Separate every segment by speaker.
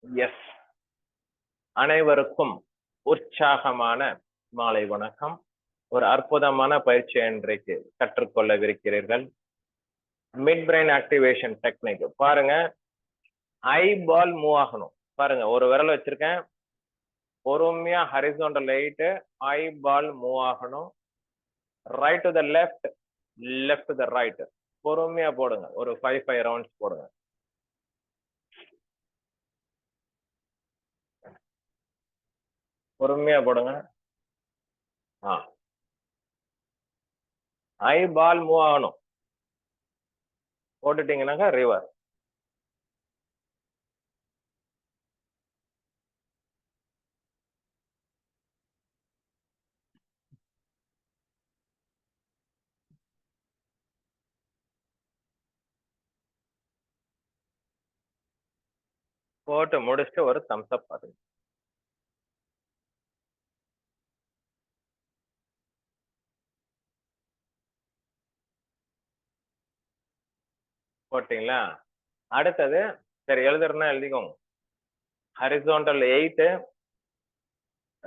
Speaker 1: S. அனைவருக்கும் உற்சாகமான மாலை வணக்கம். ஒரு அற்புதமான பயிற்சியை இன்றைக்கு கற்றுக்கொள்ளவிருக்கிறீர்கள். Mid brain activation technique. பாருங்க, ஐ பால் மூவ் ஆகணும். பாருங்க, ஒரு விரல் வச்சிருக்கேன், பொறுமையா ஹரிசாண்டல் 8, ஐ பால் மூவ் ஆகணும். Right to the left, left to the right. பொறுமையா போடுங்க, ஒரு 5 ரவுண்ட்ஸ் போடுங்க. பொறுமையா போடுங்க. ஐ பால் மூவ் ஆகணும். போட்டுட்டீங்கன்னாக்கா ரிவர். போட்டு முடிச்சுட்டு ஒரு தம்ஸ் அப் பாருங்க. போட்டீங்களா? அடுத்தது சரி, எழுதுறதுன்னா எழுதிக்கோங்க. Horizontal 8,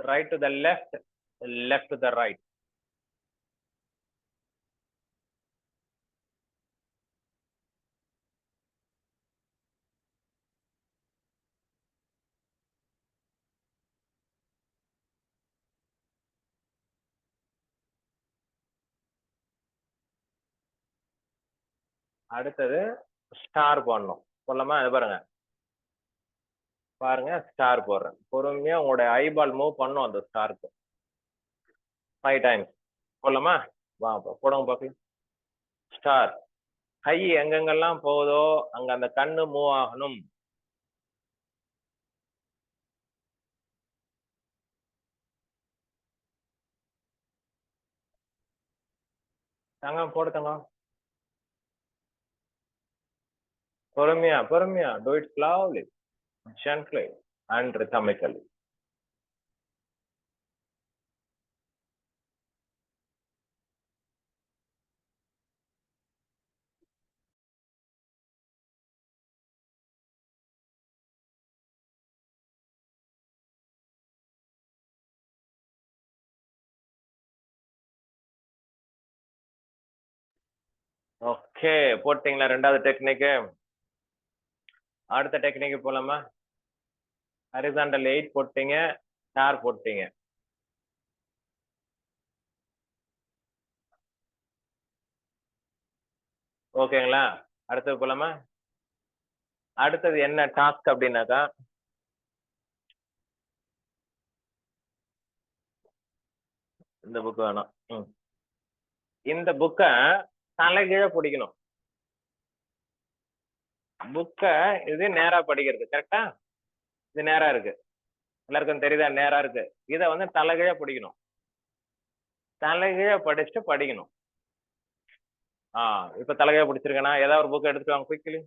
Speaker 1: right to the left, left to the right. அடுத்தது ஸ்டார் போடணும். சொல்லலாமா? இது பாருங்க, பாருங்க ஸ்டார் போடுறேன். பொறுமையா உங்களுடைய ஐபால் மூவ் பண்ணும் அந்த ஸ்டாருக்கு 5 டைம்ஸ். சொல்லலாமா? வா போடுங்க பாக்கலாம். ஸ்டார். கை எங்கெங்கெல்லாம் போகுதோ அங்க அந்த கண்ணு மூவ் ஆகணும். தங்கம் போடு தங்கம். பொறுமையா பொறுமையா. Do it slowly, gently and rhythmically. Okay, போட்டீங்களா? ரெண்டாவது டெக்னிக்கு. அடுத்த டெக்னிக் போலாமா? ஹரிசாண்டல் 8 போட்டீங்க, ஸ்டார் போட்டீங்க. ஓகேங்களா? அடுத்தது போலாமா? அடுத்தது என்ன டாஸ்க் அப்படின்னாக்கா, இந்த புக் வேணும். இந்த புக்க தலைகீழ பிடிக்கணும். புக்க இது நேரா படிக்கிறது. கரெக்டா? இது நேரா இருக்கு. எல்லாருக்கும் தெரியுதா? நேரா இருக்கு. இத வந்து தலைகீழ பிடிக்கணும். தலைகீழ படிச்சுட்டு படிக்கணும். இப்ப தலைகீழ பிடிச்சிருக்கேனா? ஏதாவது ஒரு புக் எடுத்துட்டு வாங்க குயிக்லி.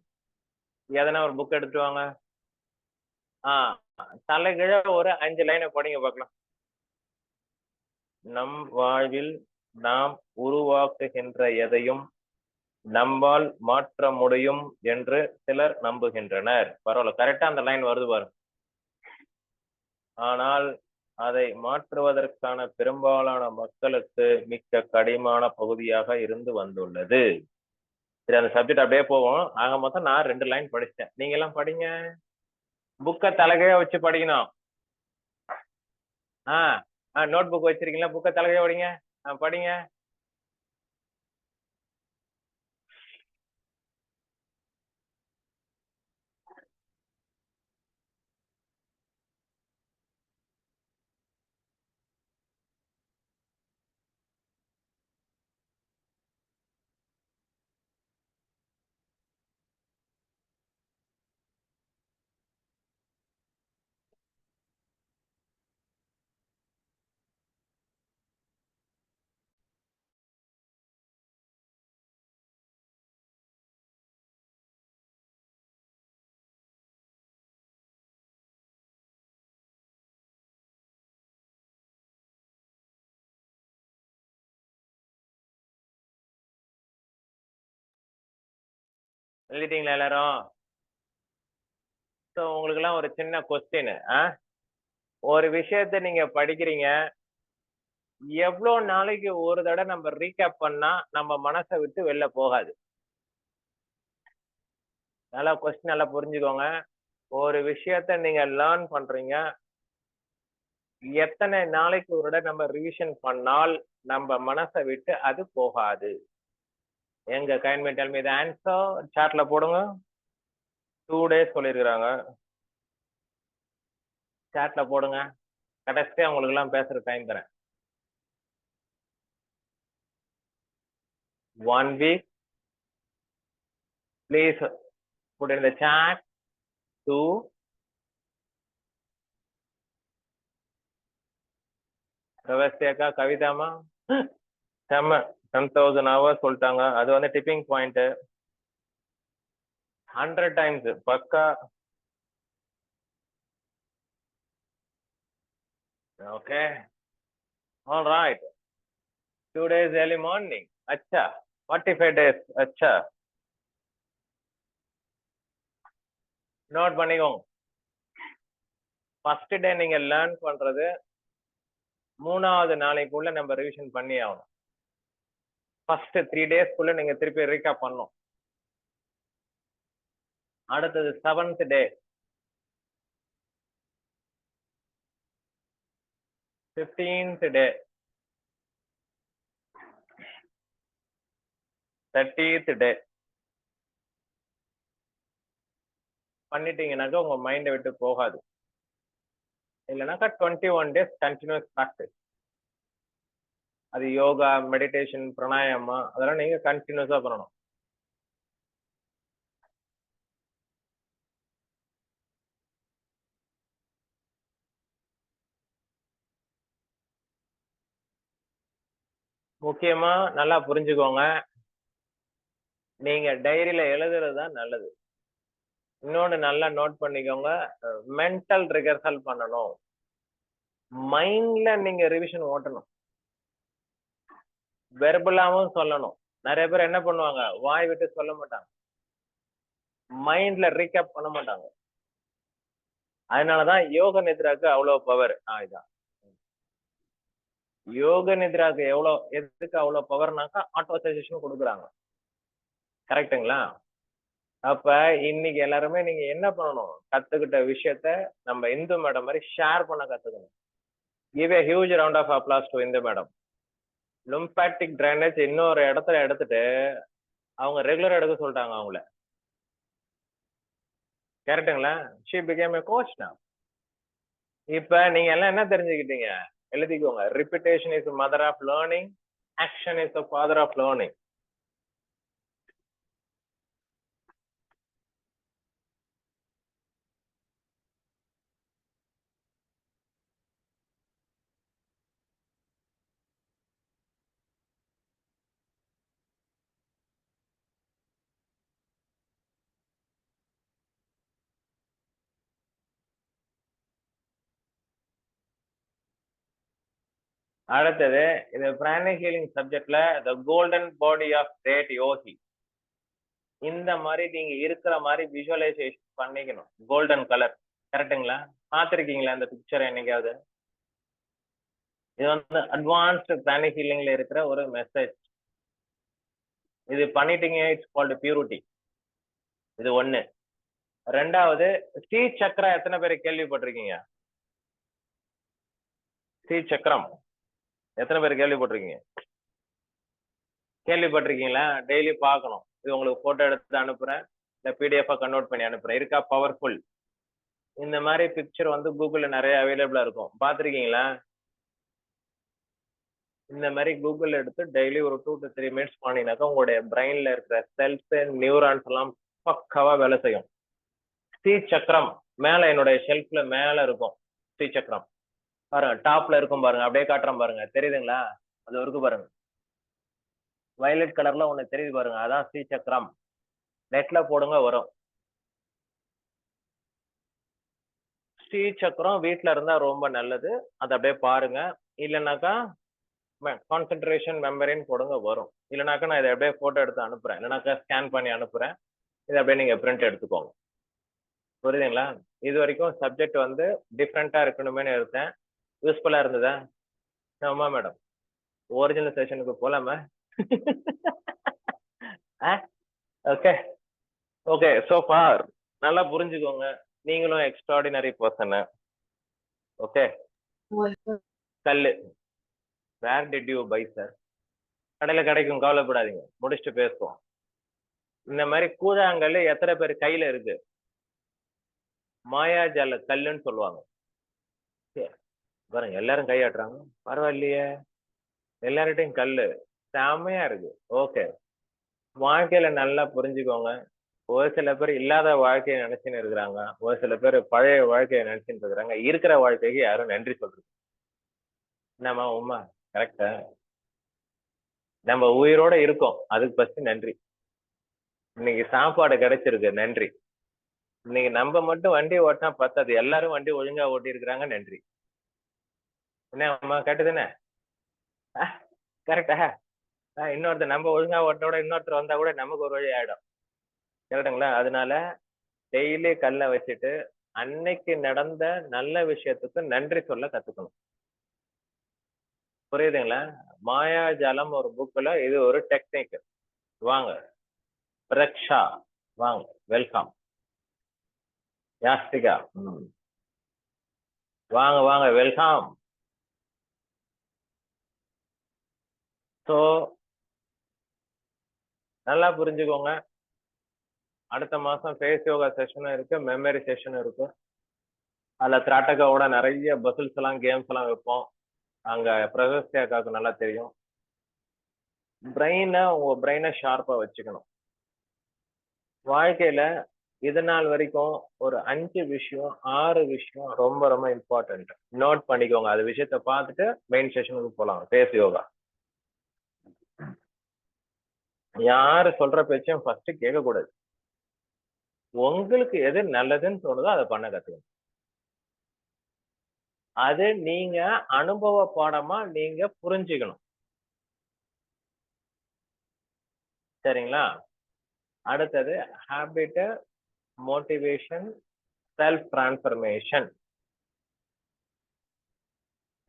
Speaker 1: எதனா ஒரு புக் எடுத்துட்டு வாங்க. தலைகீழ ஒரு 5 லைனை படிங்க பார்க்கலாம். நம் வாழ்வில் நாம் உருவாக்குகின்ற எதையும் நம்மால் மாற்ற முடியும் என்று சிலர் நம்புகின்றனர். பரவாயில்ல, கரெக்டா அந்த லைன் வருது பாருங்க. ஆனால் அதை மாற்றுவதற்கான பெரும்பாலான மக்களுக்கு மிக்க கடினமான பகுதியாக இருந்து வந்துள்ளது. சரி, அந்த சப்ஜெக்ட் அப்படியே போவோம். ஆக மொத்தம் நான் 2 லைன் படிச்சிட்டேன். நீங்க எல்லாம் படிங்க. புக்கை தலைகையா வச்சு படிக்கணும். நோட் புக் வச்சிருக்கீங்களா? புக்கை தலைகையா படிங்க. படிங்க. எழுதிட்டீங்களா எல்லாரும்? ஸோ உங்களுக்கெல்லாம் ஒரு சின்ன கொஸ்டின். ஒரு விஷயத்த நீங்க படிக்கிறீங்க, எவ்வளோ நாளைக்கு ஒரு தடவை நம்ம ரீகேப் பண்ணா நம்ம மனசை விட்டு வெளில போகாது? நல்லா கொஸ்டின் நல்லா புரிஞ்சுக்கோங்க. ஒரு விஷயத்த நீங்க லேர்ன் பண்றீங்க, எத்தனை நாளைக்கு ஒரு தடவை நம்ம ரிவிஷன் பண்ணால் நம்ம மனசை விட்டு அது போகாது? எங்க kind tell me the answer. சாட்ல போடுங்க. 2 டேஸ் சொல்லியிருக்கிறாங்க. சாட்ல போடுங்க. கடைசியா உங்களுக்கு எல்லாம் பேசுற டைம் தரேன். 1 week. Please put in the chat. 2. ரவஸ்தியக்கா, கவிதாமா செம்ம 10,000 ஹவர்ஸ் சொல்லிட்டாங்க. அது வந்து டிப்பிங் பாயிண்ட். 100 டைம்ஸ் பக்கா. Okay, all right. 2 days early morning. अच्छा, 45 days. अच्छा, நோட் பண்ணிக்கோங்க. ஃபர்ஸ்ட் டே நீங்க லேர்ன் பண்றது 3வது நாளைக்குள்ள நம்ம ரிவிஷன் பண்ணி ஆகணும். ஃபர்ஸ்ட் 3 டேஸ்க்குள்ள நீங்க திருப்பி ரீகேப் பண்ணணும். அடுத்தது 7th டே, 15th டே, 30th டே பண்ணிட்டீங்கன்னாக்கா உங்க மைண்டை விட்டு போகாது. இல்லைனாக்கா 21 days கண்டினியூஸ் ப்ராக்டிஸ். அது யோகா, மெடிடேஷன், பிராணாயாமா அதெல்லாம் நீங்க கண்டினியூஸா பண்ணணும். முக்கியமா நல்லா புரிஞ்சுக்கோங்க, நீங்க டைரியில எழுதுறது தான் நல்லது. இன்னொன்னு நல்லா நோட் பண்ணிக்கோங்க, மென்டல் ரிகர்சல் பண்ணணும். மைண்ட்ல நீங்க ரிவிஷன் ஓட்டணும், வெர்பலாவும் சொல்லணும். நிறைய பேர் என்ன பண்ணுவாங்க, வாய் விட்டு சொல்ல மாட்டாங்க, மைண்ட்ல ரீகேப் பண்ண மாட்டாங்க. அதனாலதான் யோக நித்ராக்கு அவ்வளவு பவர். இதான் யோக நித்ராக்கு எதுக்கு அவ்வளவு பவர்னாக்கா ஆட்டோ சஜஷன் கொடுக்குறாங்க. கரெக்டுங்களா? அப்ப இன்னைக்கு எல்லாருமே நீங்க என்ன பண்ணணும், கத்துக்கிட்ட விஷயத்த நம்ம இந்து மேடம் மாதிரி ஷேர் பண்ண கத்துக்கணும். Give a huge round of applause to Hindu madam. Lymphatic drainage இன்னொரு இடத்துல எடுத்துட்டு அவங்க ரெகுலரா எடுக்க சொல்லிட்டாங்க அவங்கள. கரெக்டுங்களா? she became a coach now. இப்ப நீங்க எல்லாம் என்ன தெரிஞ்சுக்கிட்டீங்க, எழுதிக்கோங்க. Repetition is mother of learning, action is the father of learning. அடுத்தது இந்த பிராணிக் ஹீலிங் சப்ஜெக்ட்ல the golden body of great yogi. இந்த மாதிரி நீங்க இருக்கிற மாதிரி விஷுவலைசேஷன் பண்ணிக்கணும். Golden colour. கரெக்டுங்களா? பார்த்திருக்கீங்களா இந்த பிக்சர் என்னைக்காவது? இது வந்து அட்வான்ஸ்டு பிராணிக் ஹீலிங்ல இருக்கிற ஒரு மெசேஜ். இது பண்ணிட்டீங்க, இட்ஸ் கால்டு பியூரிட்டி. இது ஒண்ணு. ரெண்டாவது, ஸ்ரீ சக்கரா எத்தனை பேர் கேள்விப்பட்டிருக்கீங்க? ஸ்ரீ சக்கரம் எத்தனை பேர் கேள்விப்பட்டிருக்கீங்க? கேள்விப்பட்டிருக்கீங்களா? டெய்லி பார்க்கணும். இது உங்களுக்கு போட்டோ எடுத்து அனுப்புறேன், இல்ல பிடிஎஃப் கன்வெர்ட் பண்ணி அனுப்புறேன். இருக்கா? பவர்ஃபுல். இந்த மாதிரி பிக்சர் வந்து கூகுள்ல நிறைய அவைலபிளா இருக்கும். பார்த்திருக்கீங்களா? இந்த மாதிரி கூகுள் எடுத்து டெய்லி ஒரு 2 to 3 minutes பண்ணினாக்கா உங்களுடைய பிரெயின்ல இருக்கிற செல்ஸ், நியூரான்ஸ் எல்லாம் பக்காவா வேலை செய்யும். ஸ்ரீ சக்கரம் மேல என்னுடைய ஷெல்ஃப்ல மேல இருக்கும். ஸ்ரீ சக்கரம் பாருங்க, டாப்ல இருக்கும் பாருங்க, அப்படியே காட்டுறேன் பாருங்க, தெரியுதுங்களா? அது இருக்கு பாருங்க, வயலட் கலர்ல ஒண்ணு தெரியுது பாருங்க, அதான் ஸ்ரீ சக்கரம். நெட்ல போடுங்க, வரும். ஸ்ரீ சக்கரம் வீட்டுல இருந்தா ரொம்ப நல்லது. அதை அப்படியே பாருங்க. இல்லைன்னாக்கா கான்சென்ட்ரேஷன் மெமரின்னு போடுங்க, வரும். இல்லைனாக்கா நான் இதை அப்படியே போட்டோ எடுத்து அனுப்புறேன், இல்லைனாக்கா ஸ்கேன் பண்ணி அனுப்புறேன். இதை அப்படியே நீங்க பிரிண்ட் எடுத்துக்கோங்க. புரியுதுங்களா? இது வரைக்கும் சப்ஜெக்ட் வந்து டிஃப்ரெண்டா இருக்கணுமேன்னு எடுத்தேன். யூஸ்ஃபுல்லா இருந்ததா? ஆமா மேடம். ஒரிஜினல் செஷனுக்கு போலாமா? ஆ? ஓகே. ஓகே. சோ ஃபார் நல்லா புரிஞ்சுக்கோங்க. நீங்களும் எக்ஸ்ட்ராடினரி பெர்சனு. ஓகே. கல்லு. Where did you buy sir? கடையில கிடைக்கும், கவலைப்படாதீங்க. முடிச்சுட்டு பேசுவோம். இந்த மாதிரி கூழாங்கல்லு எத்தனை பேர் கையில இருக்கு? மாயாஜால கல்லுன்னு சொல்லுவாங்க. பாருங்க எல்லாரும் கையாட்டுறாங்க. பரவாயில்லையே, எல்லார்கிட்டையும் கல்லு. செம்மையா இருக்கு. ஓகே. வாழ்க்கையில நல்லா புரிஞ்சுக்கோங்க. ஒரு சில பேர் இல்லாத வாழ்க்கையை நினைச்சுன்னு இருக்கிறாங்க. ஒரு சில பேர் பழைய வாழ்க்கையை நினைச்சுட்டு இருக்கிறாங்க. இருக்கிற வாழ்க்கைக்கு யாரும் நன்றி சொல்றது. என்னம்மா உண்மை? கரெக்டா? நம்ம உயிரோட இருக்கோம், அதுக்கு ஃபர்ஸ்ட் நன்றி. இன்னைக்கு சாப்பாடு கிடைச்சிருக்கு, நன்றி. இன்னைக்கு நம்ம மட்டும் வண்டி ஓட்டினா பத்தாது, எல்லாரும் வண்டி ஒழுங்கா ஓட்டி இருக்கிறாங்க, நன்றி. என்ன அம்மா கேட்டதுன்னு கரெக்டா? இன்னொருத்தர் நம்ம ஒழுங்கா ஓட்டோட இன்னொருத்தர் வந்தா கூட நமக்கு ஒரு வழி ஆயிடும். கரெக்டுங்களா? அதனால டெய்லி கல்ல வச்சுட்டு அன்னைக்கு நடந்த நல்ல விஷயத்துக்கு நன்றி சொல்ல கத்துக்கணும். புரியுதுங்களா? மாயாஜாலம் ஒரு புக்ல இது ஒரு டெக்னிக். வாங்க பிரக்ஷா, வாங்க, வெல்கம். யாஸ்திகா, வாங்க வாங்க, வெல்கம். ஸோ நல்லா புரிஞ்சுக்கோங்க. அடுத்த மாசம் ஃபேஸ் யோகா செஷனும் இருக்கு, மெமரி செஷனும் இருக்கு. அதுல திராட்டகாவோட நிறைய பசில்ஸ் எல்லாம் கேம்ஸ் எல்லாம் வைப்போம். அங்க பிரகஸ்தியாக்காவுக்கு நல்லா தெரியும். உங்க பிரெயினை ஷார்ப்பா வச்சுக்கணும். வாழ்க்கையில இது நாள் வரைக்கும் ஒரு 5 விஷயம் 6 விஷயம் ரொம்ப ரொம்ப இம்பார்ட்டன்ட். நோட் பண்ணிக்கோங்க. அது விஷயத்த பார்த்துட்டு மெயின் செஷனுக்கு போலாம். ஃபேஸ் யோகா. யாரு சொல்ற பேச்சையும் ஃபர்ஸ்ட் கேட்க கூடாது. உங்களுக்கு எது நல்லதுன்னு தோணுதோ அதை பண்ண கத்துக்கணும். அது நீங்க அனுபவ பாடமா நீங்க புரிஞ்சுக்கணும். சரிங்களா? அடுத்தது ஹாபிட், மோட்டிவேஷன், செல்ஃப் டிரான்ஸ்ஃபர்மேஷன்.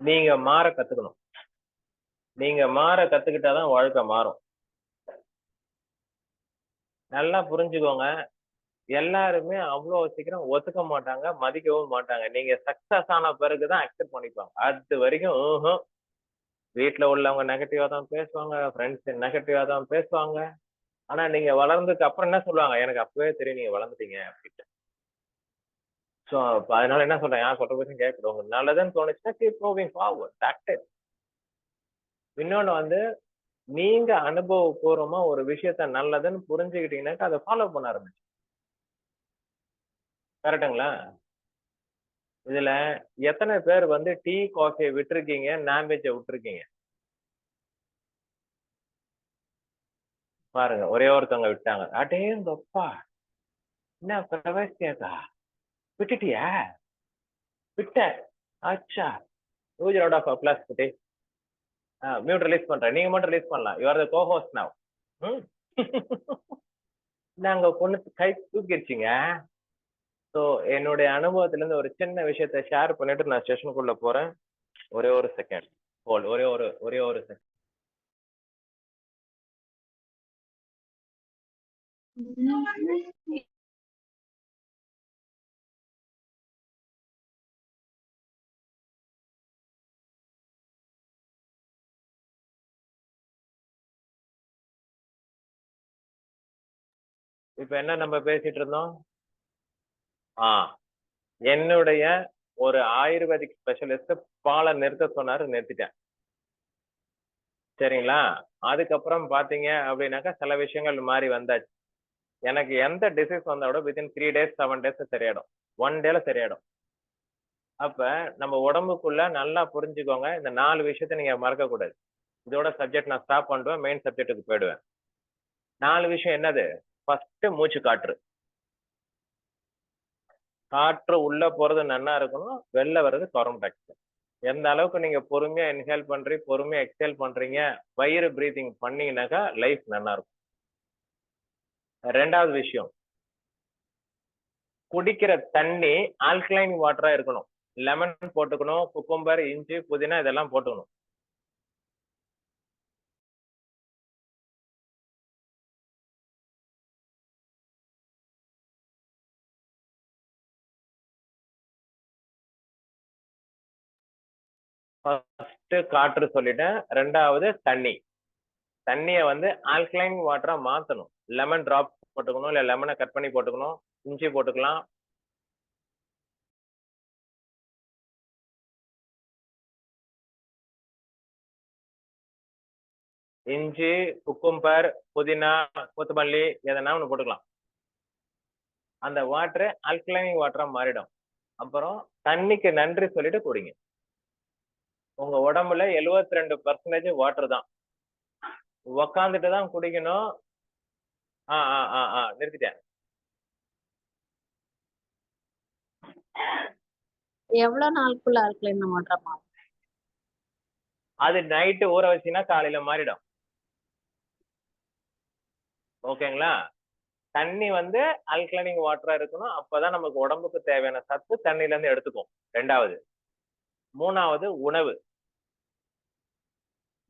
Speaker 1: நீங்க மாற கத்துக்கணும். நீங்க மாற கத்துக்கிட்டாதான் வாழ்க்கை மாறும். நல்லா புரிஞ்சுக்கோங்க. எல்லாருமே அவ்வளவு சீக்கிரம் ஒத்துக்க மாட்டாங்க, மதிக்கவும் மாட்டாங்க. நீங்க சக்சஸ் ஆன பிறகுதான் அக்செப்ட் பண்ணிப்பாங்க. அது வரைக்கும் வீட்டுல உள்ளவங்க நெகட்டிவா தான் பேசுவாங்க, ஃப்ரெண்ட்ஸ் நெகட்டிவா தான் பேசுவாங்க. ஆனா நீங்க வளர்ந்ததுக்கு அப்புறம் என்ன சொல்லுவாங்க? எனக்கு அப்பவே தெரியும் நீங்க வளர்ந்துட்டீங்க அப்படின்ட்டு. சோ அதனால என்ன சொல்றேன், யார் சொல்ற பேச்சும் கேட்கணும். உங்களுக்கு நல்லதுன்னு தோணுச்சுன்னா keep moving forward. That's it. இன்னொன்னு வந்து நீங்க அனுபவபூர்வமா ஒரு விஷயத்த நல்லதுன்னு புரிஞ்சுக்கிட்டீங்கன்னாக்கா அதை ஃபாலோ பண்ண ஆரம்பிச்சு. கரெக்டுங்களா? இதுல எத்தனை பேர் வந்து டீ காஃபியை விட்டுருக்கீங்க, நான்வெஜ்ஜை விட்டுருக்கீங்க? பாருங்க, ஒரே ஒருத்தவங்க விட்டாங்க. அடேங்கப்பா, என்ன பிரவேசியாக்கா விட்டுட்டியா? விட்ட? அச்சா. ஹியூஜ் ரவுண்ட் ஆஃப் அப்ளாஸ் குட்டி. மியூட் ரிலீஸ் பண்றேன். நீங்க மட்டும் ரிலீஸ் பண்ணலாம். You are the cohost now. நாங்க பொண்ணு கை தூக்கிடுச்சிங்க. ஸோ என்னுடைய அனுபவத்துல இருந்து ஒரு சின்ன விஷயத்த ஷேர் பண்ணிட்டு நான் செஷனுக்குள்ள போறேன். ஒரே ஒரு செகண்ட் ஹோல்ட். ஒரே ஒரு செகண்ட். இப்ப என்ன நம்ம பேசிட்டு இருந்தோம்? என்னுடைய ஒரு ஆயுர்வேதிக் ஸ்பெஷலிஸ்ட் பாலை நிறுத்த சொன்னாரு, நிறுத்திட்டேன். சரிங்களா? அதுக்கப்புறம் பாத்தீங்க அப்படின்னாக்கா சில விஷயங்கள் மாறி வந்தாச்சு. எனக்கு எந்த டிசீஸ் வந்தா கூட வித்தின் 3 days 7 days சரியாயிடும். 1 dayல சரியாயிடும். அப்ப நம்ம உடம்புக்குள்ள நல்லா புரிஞ்சுக்கோங்க. இந்த 4 விஷயத்த நீங்க மறக்க கூடாது. இதோட சப்ஜெக்ட் நான் ஸ்டாப் பண்ணுவேன். மெயின் சப்ஜெக்ட்டுக்கு போயிடுவேன். 4 விஷயம் என்னது? ஃபர்ஸ்ட் மூச்சு காற்று. காற்று உள்ள போறது நன்னா இருக்கணும், வெளில வர்றது கார்பன் டை ஆக்சைடு. எந்த அளவுக்கு நீங்க பொறுமையா இன்ஹேல் பண்றீங்க, பொறுமையா எக்ஸேல் பண்றீங்க, வயிறு பிரீதிங் பண்ணீங்கன்னாக்கா லைஃப் நல்லா இருக்கும். 2வது விஷயம், குடிக்கிற தண்ணி ஆல்கலைன் வாட்டரா இருக்கணும். லெமன் போட்டுக்கணும், குக்கும்பர், இஞ்சி, புதினா இதெல்லாம் போட்டுக்கணும். ஃபர்ஸ்ட் காற்று சொல்லிட்டேன். ரெண்டாவது தண்ணி. தண்ணிய வந்து ஆல்கலைன் வாட்டரா மாத்தணும். லெமன் டிராப் போட்டுக்கணும், இல்ல லெமனை கட் பண்ணி போட்டுக்கணும், இஞ்சி போட்டுக்கலாம். இஞ்சி, குக்கும்பர், புதினா, கொத்தமல்லி எதனா ஒண்ணு போட்டுக்கலாம். அந்த வாட்டர் ஆல்கலைன் வாட்டரா மாறிடும். அப்புறம் தண்ணிக்கு நன்றி சொல்லிட்டு குடிங்க. உங்க உடம்புல 72% வாட்டர் தான். உக்காந்துட்டு தான் குடிக்கணும். நிறுத்திட்டேன்.
Speaker 2: எவ்வளவு நாளுக்குள்ள ஆல்கலைன் வாட்டரா மாறும்?
Speaker 1: அது நைட்டு ஊற வச்சீங்கன்னா காலையில மாறிடும். ஓகேங்களா? தண்ணி வந்து ஆல்கலைனிங் வாட்டரா இருக்கணும். அப்பதான் நமக்கு உடம்புக்கு தேவையான சத்து தண்ணில இருந்து எடுத்துக்கும். ரெண்டாவது. மூணாவது உணவு.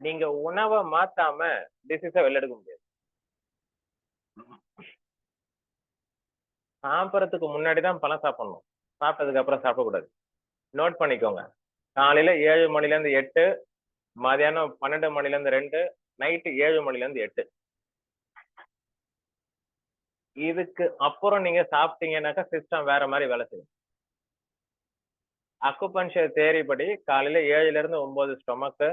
Speaker 1: நீங்க உணவை மாத்தாம டிசீஸ வெளில எடுக்க முடியாது. சாப்பிடறதுக்கு முன்னாடிதான் பழம் சாப்பிடணும். சாப்பிட்டதுக்கு அப்புறம் சாப்பிடக்கூடாது. நோட் பண்ணிக்கோங்க. காலையில 7 மணில இருந்து 8, மதியானம் 12 மணில இருந்து 2, நைட்டு 7 மணில இருந்து 8. இதுக்கு அப்புறம் நீங்க சாப்பிட்டீங்கன்னாக்கா சிஸ்டம் வேற மாதிரி வேலை செய்யும். அக்குபஞ்சர் தியரி படி காலையில 7ல இருந்து 9 stomach,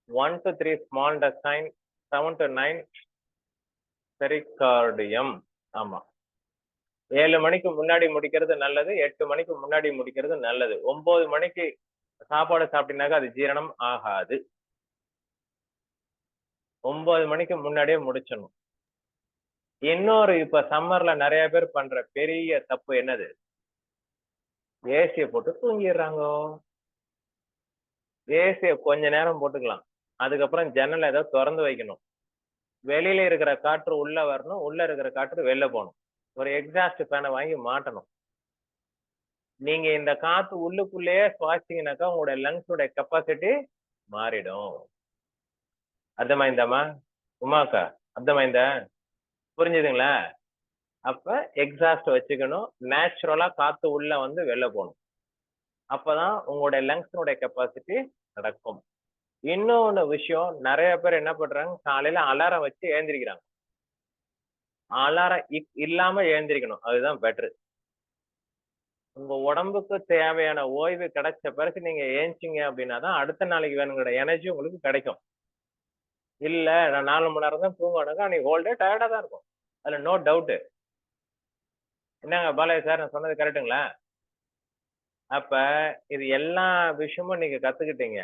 Speaker 1: 1 to 3 small intestine, 7 to 9 pericardium. ஆமா, 7 மணிக்கு முன்னாடி முடிக்கிறது நல்லது, 8 மணிக்கு முன்னாடி முடிக்கிறது நல்லது. 9 மணிக்கு சாப்பாடு சாப்பிட்டீங்கன்னாக்கா அது ஜீரணம் ஆகாது. 9 மணிக்கு முன்னாடியே முடிச்சிடணும். இன்னொரு இப்ப சம்மர்ல நிறைய பேர் பண்ற பெரிய தப்பு என்னது? ஏசிய போட்டு தூங்கிடுறாங்க. ஏசிய கொஞ்ச நேரம் போட்டுக்கலாம், அதுக்கப்புறம் ஜன்னல் ஏதோ திறந்து வைக்கணும். வெளியில இருக்கிற காற்று உள்ள வரணும், உள்ள இருக்கிற காற்று வெளில போகணும். ஒரு எக்ஸாஸ்ட் ஃபேனை வாங்கி மாட்டணும். நீங்க இந்த காத்து உள்ளுக்குள்ளேயே சுவாசிங்கனாக்கா உங்களோட லங்ஸோட கெப்பாசிட்டி மாறிடும். அர்த்தமாய்ந்தாமா உமாக்கா? அர்த்தமாய்ந்தா? புரிஞ்சுதுங்களா? அப்ப எக்ஸாஸ்ட் வச்சுக்கணும், நேச்சுரலா காத்து உள்ள வந்து வெளில போகணும். அப்பதான் உங்களுடைய லங்ஸோட கெப்பாசிட்டி நடக்கும். இன்னொன்னு விஷயம், நிறைய பேர் என்ன பண்றாங்க, காலையில அலாரம் வச்சு எழுந்திரிக்கிறாங்க. அலாரம் இல்லாம எழுந்திரிக்கணும், அதுதான் பெட்டர். உங்க உடம்புக்கு தேவையான ஓய்வு கிடைச்ச பிறகு நீங்க ஏஞ்சிங்க அப்படின்னா தான் அடுத்த நாளைக்கு வேணுங்கிற எனர்ஜி உங்களுக்கு கிடைக்கும். இல்ல நான் 4 மணி நேரம் தான் தூங்கணுங்க, நீ ஹோல் டே டயர்டா தான் இருக்கும், அதுல நோ டவுட். என்னங்க பாலாஜி சார், நான் சொன்னது கரெக்டுங்களா? அப்ப இது எல்லா விஷயமும் நீங்க கத்துக்கிட்டீங்க.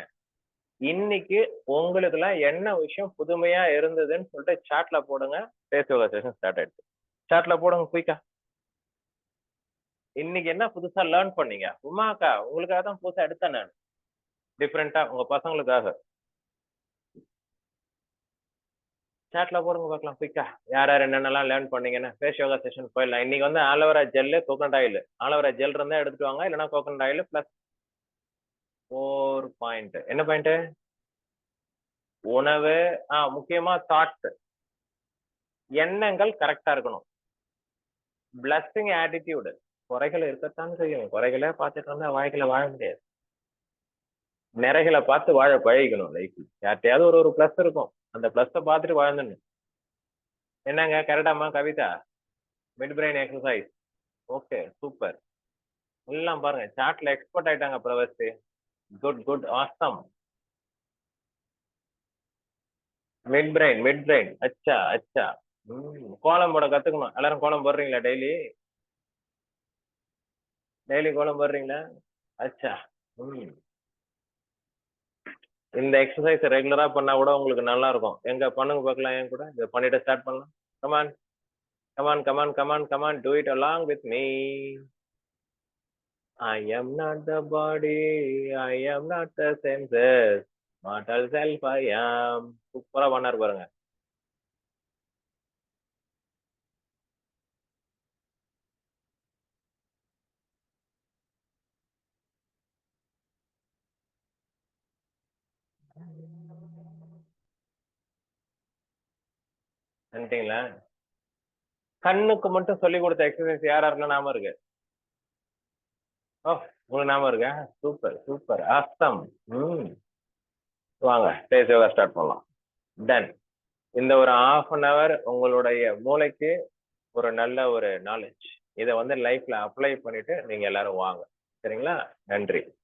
Speaker 1: இன்னைக்கு உங்களுக்கு எல்லாம் என்ன விஷயம் புதுமையா இருந்ததுன்னு சொல்லிட்டு சாட்ல போடுங்க. ஃபேஸ் யோகா செஷன் ஸ்டார்ட் ஆயிடுச்சு. சாட்ல போடுங்க குயிக்கா. இன்னைக்கு என்ன புதுசா லேர்ன் பண்ணீங்க? உமாக்கா உங்களுக்காக தான் புதுசா எடுத்தேன் நான், டிஃப்ரெண்டா உங்க பசங்களுக்காக. சாட்ல போடுங்க பார்க்கலாம் குயிக்கா. யார் யார் என்னென்னலாம் லேர்ன் பண்ணீங்கன்னு. ஃபேஸ் யோகா செஷன் போயிடலாம். இன்னைக்கு வந்து aloe vera gel, coconut oil. Aloe vera gel இருந்தா எடுத்துட்டு வாங்க, இல்லைன்னா கோகனட் ஆயில் பிளஸ் 4 பாயிண்ட். என்ன பாயிண்ட்? உணவு. முக்கியமா தாட்ஸ், எண்ணங்கள் கரெக்டா இருக்கணும். Blessing attitude. குறைகள் இருக்கத்தான் செய்யும், குறைகளே பார்த்துட்டு இருந்தா வாழ்க்கையில வாழ முடியாது. நிறைகளை பார்த்து வாழ பழகிக்கணும். லைஃப்ல யார்கிட்டயாவது ஒரு பிளஸ் இருக்கும், அந்த பிளஸ் பார்த்துட்டு வாழ்ந்துடணும். என்னங்க கரெக்டாமா Kavitha? Mid brain exercise. Okay super. எல்லாம் பாருங்க சாட்ல எக்ஸ்பர்ட் ஆயிட்டாங்க Pravasthi. Good good awesome. Mid brain. அச்சா அச்சா. கோலம் போட கத்துக்கணும். எல்லாரும் கோலம் போடுறீங்களா? டெய்லி கோலம் போடுறீங்களா? அச்சா. இந்த எக்ஸசைஸ் ரெகுலரா பண்ணா கூட உங்களுக்கு நல்லா இருக்கும். எங்க பண்ணுங்க பார்க்கலாம், என் கூட இதை பண்ணிட்டு ஸ்டார்ட் பண்ணலாம். Come on come on come on come on come on, do it along with me. I am not the body, I am not the senses, mortal self I am. சூப்பரா பண்ணாரு பாருங்க. வந்துட்டீங்களா? கண்ணுக்கு மட்டும் சொல்லி கொடுத்த எக்ஸசைஸ் யார் யாருன்னா ஞாபகம் இருக்கு? ஓ, உங்களுக்கு ஞாபகம் இருக்கா? Super super Hastham. வாங்க ஃபேஸ் யோகா ஸ்டார்ட் பண்ணலாம். டன். இந்த ஒரு half an hour உங்களுடைய மூளைக்கு ஒரு நல்ல ஒரு நாலேஜ். இதை வந்து லைஃப்ல அப்ளை பண்ணிட்டு நீங்க எல்லாரும் வாங்க. சரிங்களா? நன்றி.